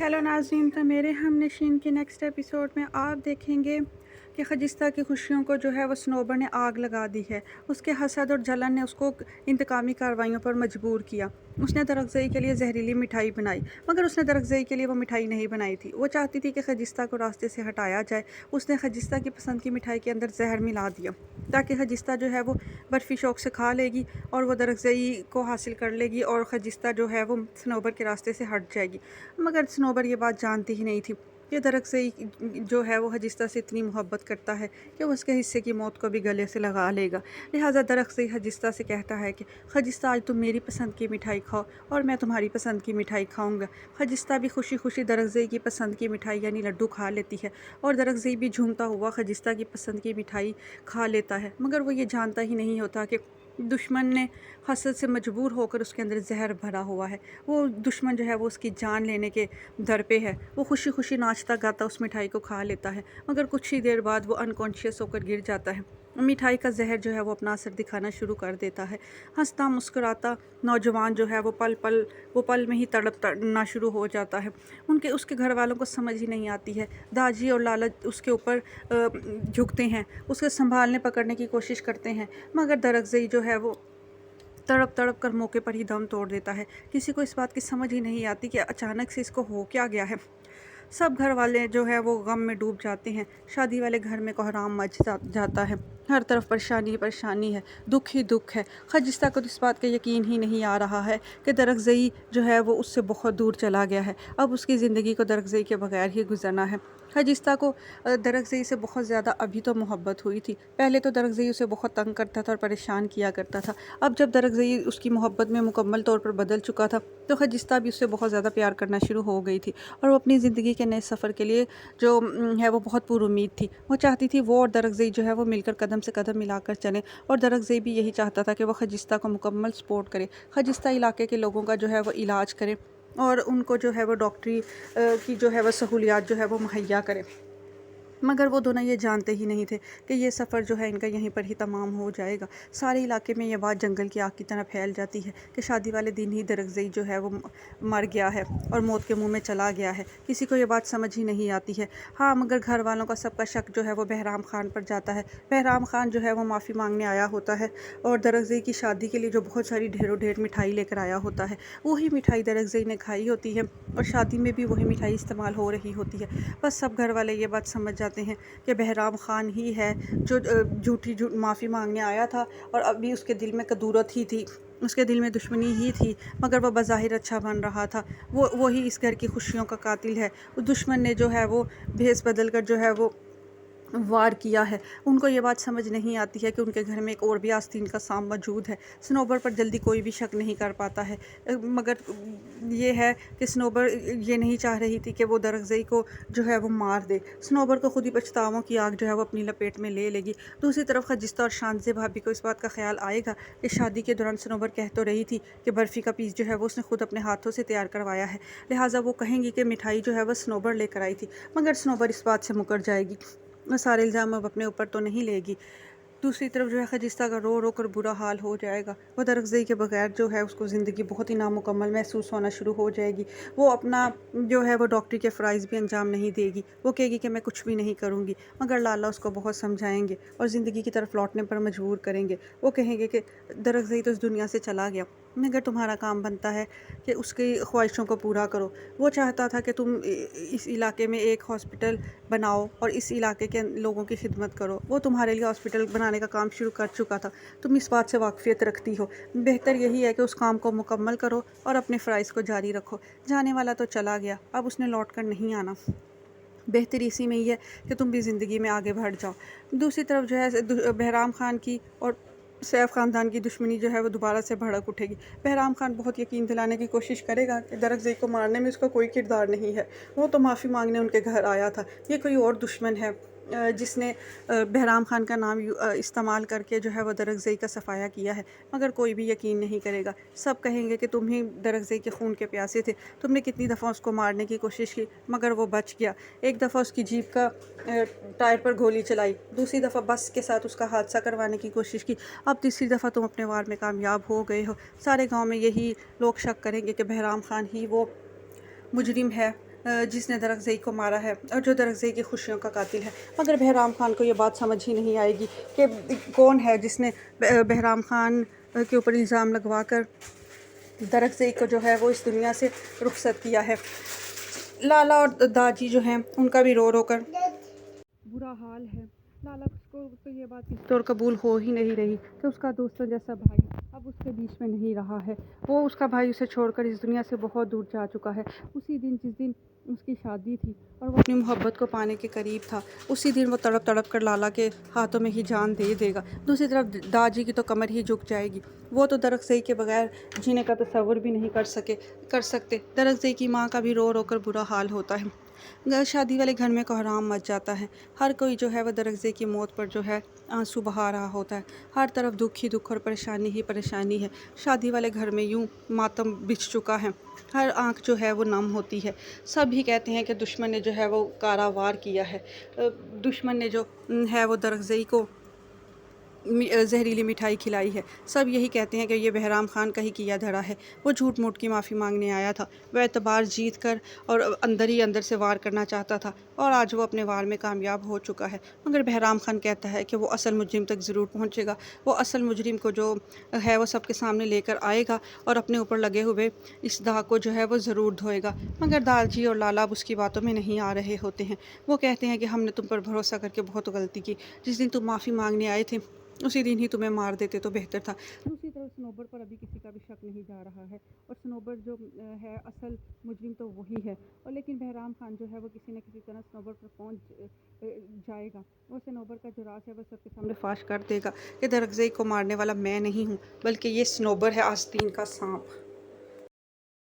Hello नाज़रीन, तो मेरे हम नशीन के नेक्स्ट एपिसोड में आप देखेंगे कि खजिस्ता की खुशियों को जो है वो स्नोबर ने आग लगा दी है। उसके हसद और जलन ने उसको इंतकामी कार्रवाइयों पर मजबूर किया। उसने दरगज़ई के लिए जहरीली मिठाई बनाई, मगर उसने दरगज़ई के लिए वो मिठाई नहीं बनाई थी। वो चाहती थी कि खजिस्ता को रास्ते से हटाया जाए। उसने खजिस्ता की पसंद की मिठाई के अंदर जहर मिला दिया ताकि खजिस्ता जो है वो बर्फ़ी शौक़ से खा लेगी और वो दरगज़ई को हासिल कर लेगी और खजिस्ता जो है वो स्नोबर के रास्ते से हट जाएगी। मगर स्नोबर ये बात जानती ही नहीं थी कि दरगज़ई जो है वो खजिस्ता से इतनी मोहब्बत करता है कि वो उसके हिस्से की मौत को भी गले से लगा लेगा। लिहाजा दरगज़ई खजिस्ता से कहता है कि खजिस्ता, आज तुम मेरी पसंद की मिठाई खाओ और मैं तुम्हारी पसंद की मिठाई खाऊंगा। खजिस्ता भी खुशी खुशी दरगज़ई की पसंद की मिठाई यानी लड्डू खा लेती है और दरगज़ई भी झूमता हुआ खजिस्ता की पसंद की मिठाई खा लेता है। मगर वो ये जानता ही नहीं होता कि दुश्मन ने हसद से मजबूर होकर उसके अंदर जहर भरा हुआ है। वो दुश्मन जो है वो उसकी जान लेने के दर पे है। वो खुशी खुशी नाचता गाता उस मिठाई को खा लेता है, मगर कुछ ही देर बाद वो अनकॉन्शियस होकर गिर जाता है। मिठाई का जहर जो है वो अपना असर दिखाना शुरू कर देता है। हंसता मुस्कुराता नौजवान जो है वो पल में ही तड़पना शुरू हो जाता है। उसके घर वालों को समझ ही नहीं आती है। दाजी और लाला उसके ऊपर झुकते हैं, उसे संभालने पकड़ने की कोशिश करते हैं, मगर दरगज़ई जो है वो तड़प तड़प कर मौके पर ही दम तोड़ देता है। किसी को इस बात की समझ ही नहीं आती कि अचानक से इसको हो क्या गया है। सब घर वाले जो है वो गम में डूब जाते हैं। शादी वाले घर में कोहराम मच जाता है। हर तरफ परेशानी परेशानी है, दुख ही दुख है। खजिस्ता को तो इस बात का यकीन ही नहीं आ रहा है कि दरगज़ई जो है वो उससे बहुत दूर चला गया है। अब उसकी ज़िंदगी को दरगज़ई के बगैर ही गुजरना है। खजिस्ता को दरगज़ई से बहुत ज़्यादा अभी तो मोहब्बत हुई थी। पहले तो दरगज़ई उसे बहुत तंग करता था और परेशान किया करता था। अब जब दरगज़ई उसकी मोहब्बत में मुकम्मल तौर पर बदल चुका था, तो खजिस्ता भी उससे बहुत ज़्यादा प्यार करना शुरू हो गई थी और वो अपनी ज़िंदगी के नए सफ़र के लिए जो है वो बहुत पुरुमीद थी। वो चाहती थी वो और दरगज़ई जो है वो मिलकर कदम से कदम मिलाकर चलें और दरगज़ई भी यही चाहता था कि वो खजिस्ता को मुकम्मल सपोर्ट करे। खजिस्ता इलाके के लोगों का जो है वो इलाज करे और उनको जो है वो डॉक्टरी की जो है वो सहूलियात जो है वो मुहैया करे। मगर वो दोनों ये जानते ही नहीं थे कि ये सफ़र जो है इनका यहीं पर ही तमाम हो जाएगा। सारे इलाके में ये बात जंगल की आग की तरह फैल जाती है कि शादी वाले दिन ही दरगज़ई जो है वो मर गया है और मौत के मुंह में चला गया है। किसी को ये बात समझ ही नहीं आती है। हाँ, मगर घर वालों का सबका शक जो है वो बहराम खान पर जाता है। बहराम खान जो है वो माफ़ी मांगने आया होता है और दरगज़ई की शादी के लिए जो बहुत सारी ढेरों ढेर मिठाई लेकर आया होता है, वही मिठाई दरगज़ई ने खाई होती है और शादी में भी वही मिठाई इस्तेमाल हो रही होती है। बस सब घर वाले ये बात समझ जाते हैं कि बहराम खान ही है जो झूठी माफ़ी मांगने आया था और अभी उसके दिल में कदूरत ही थी, उसके दिल में दुश्मनी ही थी, मगर वह बज़ाहिर अच्छा बन रहा था। वो ही इस घर की खुशियों का कातिल है। उस दुश्मन ने जो है वो भेस बदल कर जो है वो वार किया है। उनको ये बात समझ नहीं आती है कि उनके घर में एक और भी आस्तीन का सांप मौजूद है। स्नोबर पर जल्दी कोई भी शक नहीं कर पाता है, मगर ये है कि स्नोबर ये नहीं चाह रही थी कि वो दरगज़ई को जो है वो मार दे। स्नोबर को खुद ही पछतावों की आग जो है वो अपनी लपेट में ले लेगी। दूसरी तरफ खजिस्ता और शानज़े भाभी को इस बात का ख्याल आएगा कि शादी के दौरान स्नोबर कह तो रही थी कि बर्फ़ी का पीस जो है वो उसने खुद अपने हाथों से तैयार करवाया है, लिहाजा वो कहेंगी कि मिठाई जो है वो स्नोबर लेकर आई थी। मगर स्नोबर इस बात से मुकर जाएगी, वो सारे इल्ज़ाम अब अपने ऊपर तो नहीं लेगी। दूसरी तरफ जो है खजिस्ता का रो रो कर बुरा हाल हो जाएगा। वो दरगज़ई के बगैर जो है उसको ज़िंदगी बहुत ही नामुकम्मल महसूस होना शुरू हो जाएगी। वो अपना जो है वो डॉक्टरी के फ़राइज़ भी अंजाम नहीं देगी। वो कहेगी कि मैं कुछ भी नहीं करूँगी, मगर लाला उसको बहुत समझाएंगे और ज़िंदगी की तरफ लौटने पर मजबूर करेंगे। वो कहेंगे कि दरगज़ई तो इस दुनिया से चला गया, मगर तुम्हारा काम बनता है कि उसकी ख्वाहिशों को पूरा करो। वो चाहता था कि तुम इस इलाके में एक हॉस्पिटल बनाओ और इस इलाके के लोगों की खिदमत करो। वो तुम्हारे लिए हॉस्पिटल बनाने का काम शुरू कर चुका था, तुम इस बात से वाकफ़ियत रखती हो। बेहतर यही है कि उस काम को मुकम्मल करो और अपने फ़राइज़ को जारी रखो। जाने वाला तो चला गया, अब उसने लौट कर नहीं आना। बेहतर इसी में ही है कि तुम भी ज़िंदगी में आगे बढ़ जाओ। दूसरी तरफ जो है बहराम खान की और सैफ ख़ानदान की दुश्मनी जो है वो दोबारा से भड़क उठेगी। बहराम खान बहुत यकीन दिलाने की कोशिश करेगा कि दरगज़ई को मारने में उसका कोई किरदार नहीं है, वो तो माफ़ी मांगने उनके घर आया था। ये कोई और दुश्मन है जिसने बहराम खान का नाम इस्तेमाल करके जो है वो दरगज़ई का सफ़ाया किया है। मगर कोई भी यकीन नहीं करेगा। सब कहेंगे कि तुम ही दरगज़ई के खून के प्यासे थे, तुमने कितनी दफ़ा उसको मारने की कोशिश की मगर वो बच गया। एक दफ़ा उसकी जीप का टायर पर गोली चलाई, दूसरी दफ़ा बस के साथ उसका हादसा करवाने की कोशिश की, अब तीसरी दफ़ा तुम अपने वार में कामयाब हो गए हो। सारे गांव में यही लोग शक करेंगे कि बहराम खान ही वो मुजरिम है جس نے درخزئی کو مارا ہے اور جو درخزئی کی خوشیوں کا قاتل ہے۔ مگر بہرام خان کو یہ بات سمجھ ہی نہیں آئے گی کہ کون ہے جس نے بہرام خان کے اوپر الزام لگوا کر درخزئی کو جو ہے وہ اس دنیا سے رخصت کیا ہے۔ لالا اور داجی جو ہیں ان کا بھی رو رو کر برا حال ہے۔ لالا کو تو یہ بات اس طور قبول ہو ہی نہیں رہی کہ اس کا دوستوں جیسا بھائی اب اس کے بیچ میں نہیں رہا ہے۔ وہ اس کا بھائی اسے چھوڑ کر اس دنیا سے بہت دور جا چکا ہے۔ اسی دن جس دن اس کی شادی تھی اور وہ اپنی محبت کو پانے کے قریب تھا، اسی دن وہ تڑپ تڑپ کر لالا کے ہاتھوں میں ہی جان دے دے گا۔ دوسری طرف داجی کی تو کمر ہی جھک جائے گی۔ وہ تو درخزئی کے بغیر جینے کا تصور بھی نہیں کر سکتے۔ درخزئی کی ماں کا بھی رو رو کر برا حال ہوتا ہے۔ شادی والے گھر میں کوہرام مچ جاتا ہے۔ ہر کوئی جو ہے وہ درخزئی کی موت پر جو ہے آنسو بہا رہا ہوتا ہے۔ ہر طرف دکھ ہی دکھ اور پریشانی ہی پریشانی ہے۔ شادی والے گھر میں یوں ماتم بچھ چکا ہے، ہر آنکھ جو ہے وہ نم ہوتی ہے۔ سب ہی کہتے ہیں کہ دشمن نے جو ہے وہ کارا وار کیا ہے۔ دشمن نے جو ہے وہ درخزئی کو زہریلی مٹھائی کھلائی ہے۔ سب یہی کہتے ہیں کہ یہ بہرام خان کا ہی کیا دھڑا ہے۔ وہ جھوٹ موٹ کی معافی مانگنے آیا تھا، وہ اعتبار جیت کر اور اندر ہی اندر سے وار کرنا چاہتا تھا، اور آج وہ اپنے وار میں کامیاب ہو چکا ہے۔ مگر بہرام خان کہتا ہے کہ وہ اصل مجرم تک ضرور پہنچے گا، وہ اصل مجرم کو جو ہے وہ سب کے سامنے لے کر آئے گا اور اپنے اوپر لگے ہوئے اس داغ کو جو ہے وہ ضرور دھوئے گا۔ مگر داجی اور لالا اب اس کی باتوں میں نہیں آ رہے ہوتے ہیں۔ وہ کہتے ہیں کہ ہم نے تم پر بھروسہ کر کے بہت غلطی کی، جس دن تم معافی مانگنے آئے تھے اسی دن ہی تمہیں مار دیتے تو بہتر تھا۔ دوسری طرف صنوبر پر ابھی کسی کا بھی شک نہیں جا رہا ہے، اور صنوبر جو ہے اصل مجرم تو وہی ہے، اور لیکن بہرام خان جو ہے وہ کسی نہ کسی طرح صنوبر پر پہنچ جائے گا، اور صنوبر کا جو راز ہے وہ سب کے سامنے فاش کر دے گا کہ درخزئی کو مارنے والا میں نہیں ہوں بلکہ یہ صنوبر ہے، آستین کا سانپ۔